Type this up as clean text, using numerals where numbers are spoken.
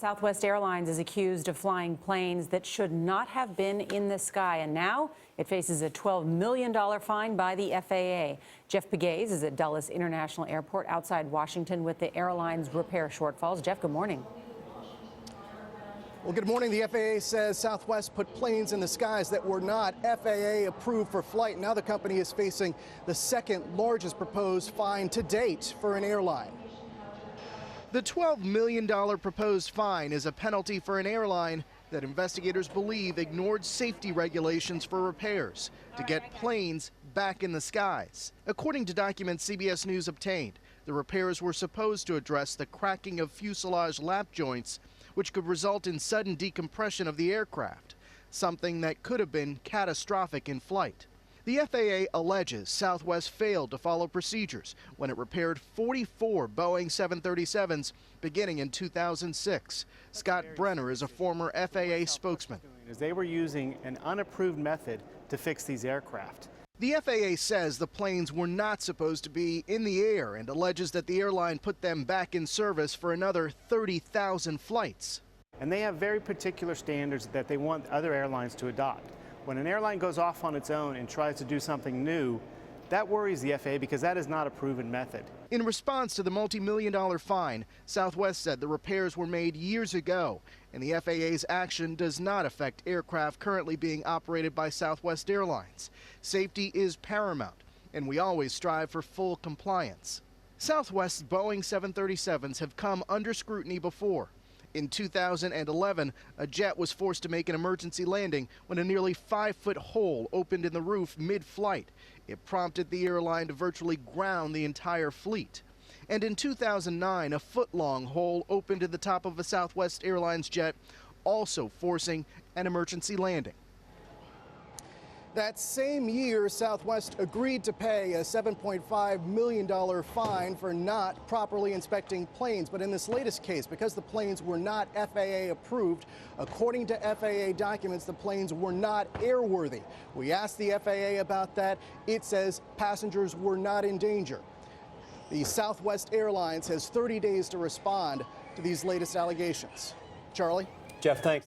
Southwest Airlines is accused of flying planes that should not have been in the sky, and now it faces a $12 million fine by the FAA. Jeff Pegues is at Dulles International Airport outside Washington with the airline's repair shortfalls. Jeff, good morning. Well, good morning. The FAA says Southwest put planes in the skies that were not FAA approved for flight. Now the company is facing the second largest proposed fine to date for an airline. The $12 million proposed fine is a penalty for an airline that investigators believe ignored safety regulations for repairs to get planes back in the skies. According to documents CBS News obtained, the repairs were supposed to address the cracking of fuselage lap joints, which could result in sudden decompression of the aircraft, something that could have been catastrophic in flight. The FAA alleges Southwest failed to follow procedures when it repaired 44 Boeing 737s beginning in 2006. Scott Brenner is a former FAA spokesman. They were using an unapproved method to fix these aircraft. The FAA says the planes were not supposed to be in the air and alleges that the airline put them back in service for another 30,000 flights. And they have very particular standards that they want other airlines to adopt. When an airline goes off on its own and tries to do something new, that worries the FAA because that is not a proven method. In response to the multi-million-dollar fine, Southwest said the repairs were made years ago, and the FAA's action does not affect aircraft currently being operated by Southwest Airlines. Safety is paramount, and we always strive for full compliance. Southwest's Boeing 737s have come under scrutiny before. In 2011, a jet was forced to make an emergency landing when a nearly 5-foot hole opened in the roof mid-flight. It prompted the airline to virtually ground the entire fleet. And in 2009, a foot-long hole opened in the top of a Southwest Airlines jet, also forcing an emergency landing. That same year, Southwest agreed to pay a $7.5 million fine for not properly inspecting planes. But in this latest case, because the planes were not FAA approved, according to FAA documents, the planes were not airworthy. We asked the FAA about that. It says passengers were not in danger. The Southwest Airlines has 30 days to respond to these latest allegations. Charlie? Jeff, thanks.